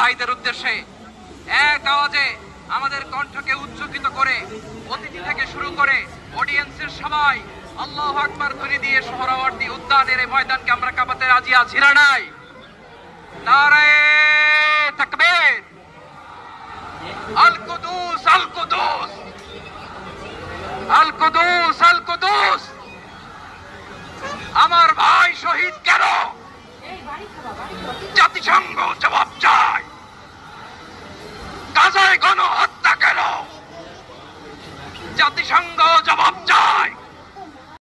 ভাইদের উদ্দেশ্যে এক আওয়াজে আমাদের কণ্ঠকে উচ্চকিত করে অতিথি থেকে শুরু করে অডিয়েন্সের সবাই আল্লাহু আকবার ধ্বনি দিয়ে সোহরাওয়ার্দী উদ্যানের এই ময়দানকে আমরা কাঁপাতে রাজি আছি না নাই? নারায়ে তাকবীর! আল কুদুস আল কুদুস আল কুদুস আল কুদুস! আমার ভাই শহীদ কেন? জাতিসংঘ জবাব চায়। গাজায় গণহত্যা কেন? জাতিসংঘ